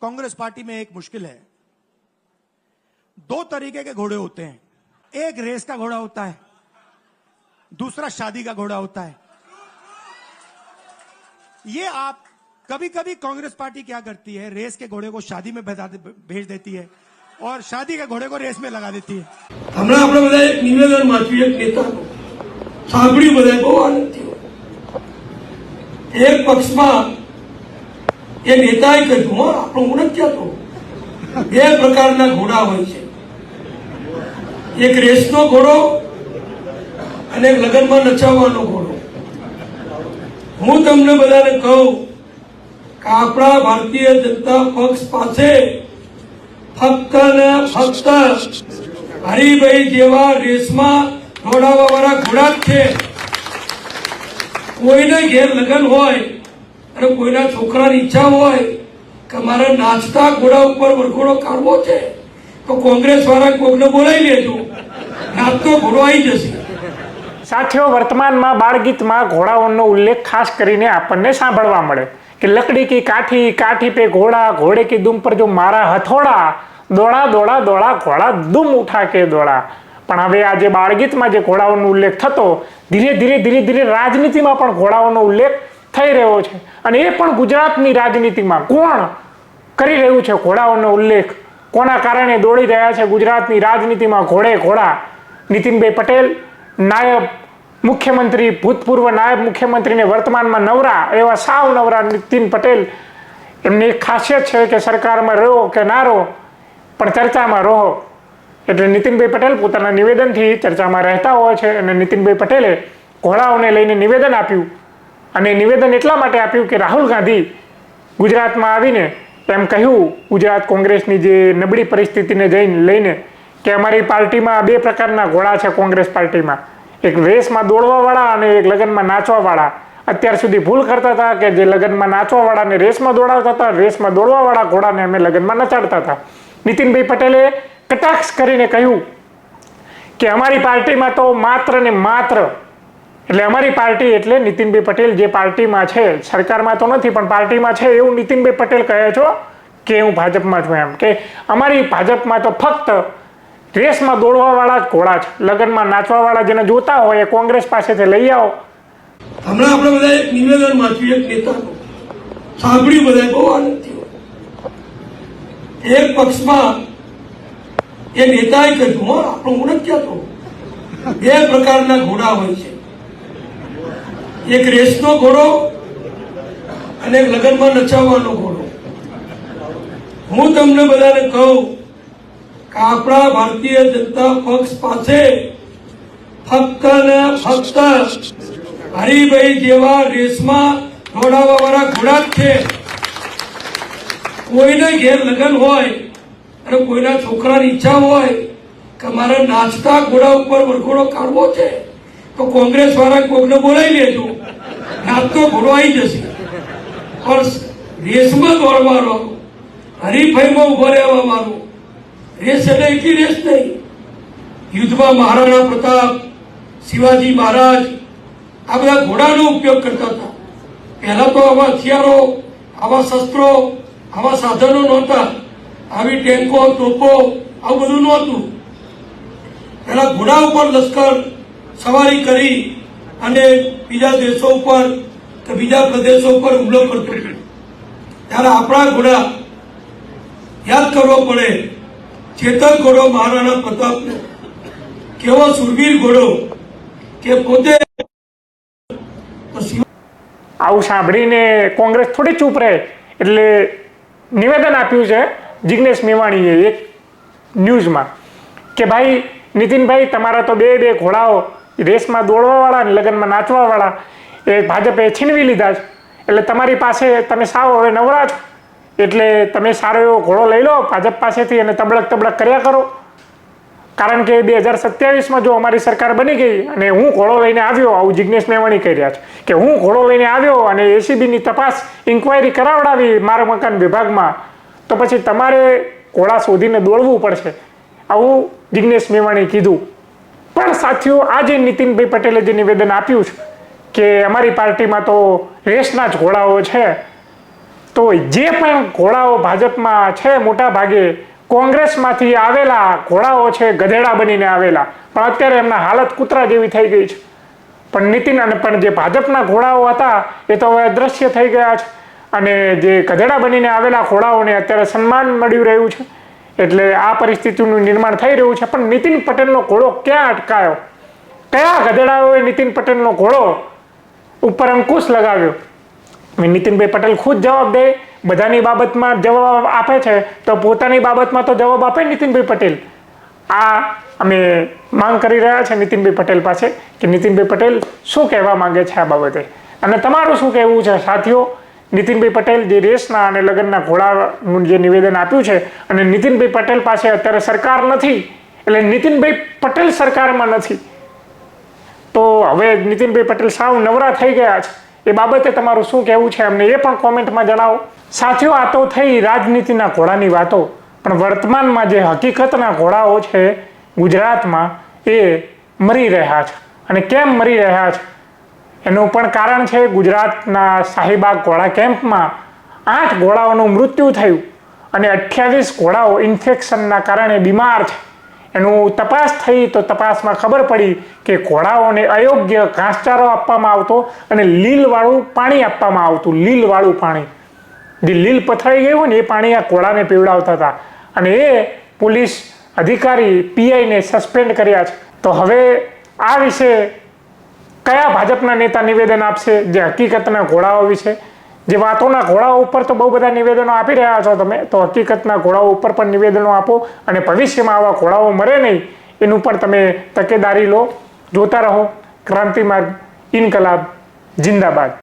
Congress party में एक मुश्किल है। दो तरीके के घोड़े होते हैं, एक रेस का घोड़ा होता है, दूसरा शादी का घोड़ा होता है। ये आप कभी कभी कांग्रेस पार्टी क्या करती है, रेस के घोड़े को शादी में भेज देती है और शादी के घोड़े को रेस में लगा देती है। हमें આપણે બધા એક નિવેદન વાંચ્યું એક નેતાનું સાંભળ્યું, બધા બહુ આનંદ થયો। એક પક્ષમાં એ નેતાએ કહ્યું, આપણો હું નથી કહેતો, બે પ્રકારના ઘોડા હોય છે, એક રેસનો ઘોડો અને એક લગ્નમાં નચાવવાનો ઘોડો। હું તમને બધાને કહું કે આપણા ભારતીય જનતા પક્ષ પાસે ફક્ત ને ફક્ત હરિભાઈ જેવા રેસમાં દોડાવવા વાળા ઘોડા જ છે। કોઈને ઘેર લગ્ન હોય અને કોઈના છોકરાની ઈચ્છા હોય કે મારે નાચતા ઘોડા ઉપર વરઘોડો કાઢવો છે તો કોંગ્રેસ વાળા કોકને બોલાવી લેજો, નાચતો ઘોડો આવી જશે। સાથીઓ, વર્તમાનમાં બાળગીતમાં ઘોડાઓનો ઉલ્લેખ ખાસ કરીને આપણને સાંભળવા મળે કે લકડી કી કાઠી, કાઠી पे घोड़ा, घोड़े की दुम पर जो मारा हथौड़ा, દોડા દોડા દોડા ઘોડા દુમ ઉઠા કે દોડા। પણ હવે આ જે બાળગીતમાં જે ઘોડાઓનો ઉલ્લેખ થતો, ધીરે ધીરે રાજનીતિમાં પણ ઘોડાઓનો ઉલ્લેખ થઈ રહ્યો છે। અને એ પણ ગુજરાતની રાજનીતિમાં કોણ કરી રહ્યું છે ઘોડાઓનો ઉલ્લેખ, કોના કારણે દોડી રહ્યા છે ગુજરાતની રાજનીતિમાં ઘોડા? નીતિનભાઈ પટેલ, નાયબ મુખ્યમંત્રી, ભૂતપૂર્વ નાયબ મુખ્યમંત્રીને વર્તમાનમાં નવરા એવા સાવ નવરા નીતિન પટેલ, એમની એક ખાસિયત છે કે સરકારમાં રહો કે ના રહો પણ ચર્ચામાં રહો। એટલે નીતિનભાઈ પટેલ પોતાના નિવેદનથી ચર્ચામાં રહેતા હોય છે। અને નીતિનભાઈ પટેલે ઘોડાઓને લઈને નિવેદન આપ્યું, અને નિવેદન એટલા માટે આપ્યું કે રાહુલ ગાંધી ગુજરાતમાં આવીને એમ કહ્યું ગુજરાત કોંગ્રેસની જે નબળી પરિસ્થિતિને લઈને કે અમારી પાર્ટીમાં બે પ્રકારના ઘોડા છે કોંગ્રેસ પાર્ટીમાં, એક રેસમાં દોડવાવાળા અને એક લગ્નમાં નાચવાવાળા। અત્યાર સુધી ભૂલ કરતા હતા કે જે લગ્નમાં નાચવાવાળાને રેસમાં દોડાવતા હતા, રેસમાં દોડવાવાળા ઘોડાને અમે લગ્નમાં નચાડતા હતા। નીતિનભાઈ પટેલે કટાક્ષ કરીને કહ્યું કે અમારી પાર્ટીમાં તો માત્ર ને માત્ર, એટલે અમારી પાર્ટી એટલે નીતિનભાઈ પટેલ જે પાર્ટીમાં છે, સરકારમાં તો નથી પણ પાર્ટીમાં છે એવું નીતિનભાઈ પટેલ કહે છો કે હું ભાજપમાં છું, એમ કે અમારી ભાજપમાં તો ફક્ત રેસમાં દોડવાવાળા જ ઘોડા છે, લગ્નમાં નાચવાવાળા જેને જોતા હોય એ કોંગ્રેસ પાસેથી લઈ આવો। હમણાં આપણે બધા એક નિવેદન વાંચ્યું એક નેતાનું સાંભળ્યું, બધા બહુ આનંદ થયો। એક પક્ષમાં એ નેતાએ કહ્યું, આપણો હું નથી કહેતો, બે પ્રકારના ઘોડા હોય છે, એક રેસનો ઘોડો અને એક લગ્નમાં નચાવવાનો ઘોડો। હું તમને બધાને કહું કે આપણા ભારતીય જનતા પક્ષ પાસે ફક્ત ને ફક્ત હરિભાઈ જેવા રેસમાં દોડાવવા વાળા ઘોડા જ છે। કોઈને ઘેર લગ્ન હોય અને કોઈના છોકરાની ઈચ્છા હોય કે મારે નાચતા ઘોડા ઉપર વરઘોડો કાઢવો છે તો કોંગ્રેસ વાળા કોકને બોલાવી લેજો, નાચતો ઘોડો આવી જશે। પણ રેસમાં દોડવાનો, હરીફાઈમાં ઉભો રહેવાનો રેસ એટલે એટલી રેસ નહીં। યુદ્ધમાં મહારાણા પ્રતાપ, શિવાજી મહારાજ આ બધા ઘોડાનો ઉપયોગ કરતા હતા। પહેલા તો આવા હથિયારો, આવા શસ્ત્રો, આવા સાધનો નહોતા, આવી ટેન્કો, તોપો આવું બધું નહોતું। પહેલા ઘોડા ઉપર લશ્કર સવારી કરી અને બીજા દેશો ઉપર કે બીજા પ્રદેશો ઉપર હુમલો કરતો। ત્યારે આપણા ઘોડા યાદ કરવો પડે, ચેતક ઘોડો મહારાણા પ્રતાપનો, કેવો સુરવીર ઘોડો કે પોતે। આવું સાંભળીને કોંગ્રેસ થોડી ચૂપ રહે એટલે નિવેદન આપ્યું છે જિગ્નેશ મેવાણીએ એક ન્યૂઝમાં કે ભાઈ નીતિનભાઈ, તમારા તો બે ઘોડાઓ રેસમાં દોડવાવાળા અને લગ્નમાં નાચવાવાળા એ ભાજપે છીનવી લીધા છે, એટલે તમારી પાસે તમે સાવ હવે નવરા છો, એટલે તમે સારો એવો ઘોડો લઈ લો ભાજપ પાસેથી અને તબડક કર્યા કરો। કારણ કે 2027માં જો અમારી સરકાર બની ગઈ અને હું ઘોડો લઈને આવ્યો, આવું જિગ્નેશ મેવાણી કહી રહ્યા છે કે હું ઘોડો લઈને આવ્યો અને એસીબીની તપાસ ઇન્ક્વાયરી કરાવડાવી મારા મકાન વિભાગમાં, તો પછી તમારે ઘોડા શોધીને દોડવું પડશે, આવું જિગ્નેશ મેવાણી કીધું। પણ સાથીઓ, આજે નીતિનભાઈ પટેલે જે નિવેદન આપ્યું છે કે અમારી પાર્ટીમાં તો રેસના જ ઘોડાઓ છે, તો જે પણ ઘોડાઓ ભાજપમાં છે મોટા ભાગે કોંગ્રેસમાંથી આવેલા ઘોડાઓ છે, ગધેડા બનીને આવેલા, પણ અત્યારે એમના હાલત કૂતરા જેવી થઈ ગઈ છે. પણ નીતિન અને પણ જે ભાજપના ઘોડાઓ હતા એ તો હવે અદ્રશ્ય થઈ ગયા છે, અને જે ગધેડા બનીને આવેલા ઘોડાઓને અત્યારે સન્માન મળી રહ્યું છે. એટલે આ પરિસ્થિતિનું નિર્માણ થઈ રહ્યું છે. પણ નીતિન પટેલનો ઘોડો ક્યાં અટકાયો? કયા ગધેડાઓએ નીતિન પટેલનો ઘોડો ઉપર અંકુશ લગાવ્યો? નીતિનભાઈ પટેલ ખુદ જવાબ દે. બધાની બાબતમાં જવાબ આપે છે તો પોતાની બાબતમાં તો જવાબ આપે નીતિનભાઈ પટેલ. આ અમે માંગ કરી રહ્યા છે નીતિનભાઈ પટેલ પાસે કે નીતિનભાઈ પટેલ શું કહેવા માંગે છે આ બાબતે, અને તમારું શું કહેવું છે સાથીઓ? નીતિનભાઈ પટેલ જે રેસના અને લગ્નના ઘોડાનું જે નિવેદન આપ્યું છે, અને નીતિનભાઈ પટેલ પાસે અત્યારે સરકાર નથી, એટલે નીતિનભાઈ પટેલ સરકારમાં નથી, તો હવે નીતિનભાઈ પટેલ સાવ નવરા થઈ ગયા છે. એ બાબતે તમારું શું કહેવું છે અમને એ પણ કોમેન્ટમાં જણાવો. સાથીઓ, આ તો થઈ રાજનીતિના ઘોડાની વાતો, પણ વર્તમાનમાં જે હકીકતના ઘોડાઓ છે ગુજરાતમાં એ મરી રહ્યા છે. અને કેમ મરી રહ્યા છે એનું પણ કારણ છે ગુજરાતના શાહીબાગ ઘોડા કેમ્પમાં 8 ઘોડાઓનું મૃત્યુ થયું અને 28 ઘોડાઓ ઇન્ફેક્શનના કારણે બીમાર છે. એનું તપાસ થઈ તો તપાસમાં ખબર પડી કે ઘોડાઓને અયોગ્ય ઘાસચારો આપવામાં આવતો અને લીલવાળું પાણી આપવામાં આવતું. લીલવાળું પાણી, જે લીલ પથરાઈ ગયું હોય ને એ પાણી આ ઘોડાને પીવડાવતા હતા, અને એ પોલીસ અધિકારી પીઆઈને સસ્પેન્ડ કર્યા છે. તો હવે આ વિશે કયા ભાજપના નેતા નિવેદન આપશે જે હકીકતના ઘોડાઓ વિશે? જે વાતોના ઘોડાઓ ઉપર તો બહુ બધા નિવેદનો આપી રહ્યા છો તમે, તો હકીકતના ઘોડાઓ ઉપર પણ નિવેદનો આપો, અને ભવિષ્યમાં આવા ઘોડાઓ મરે નહીં એનું પણ તમે તકેદારી લો. જોતા રહો ક્રાંતિ માર્ગ, ઇન્કલાબ જિંદાબાદ.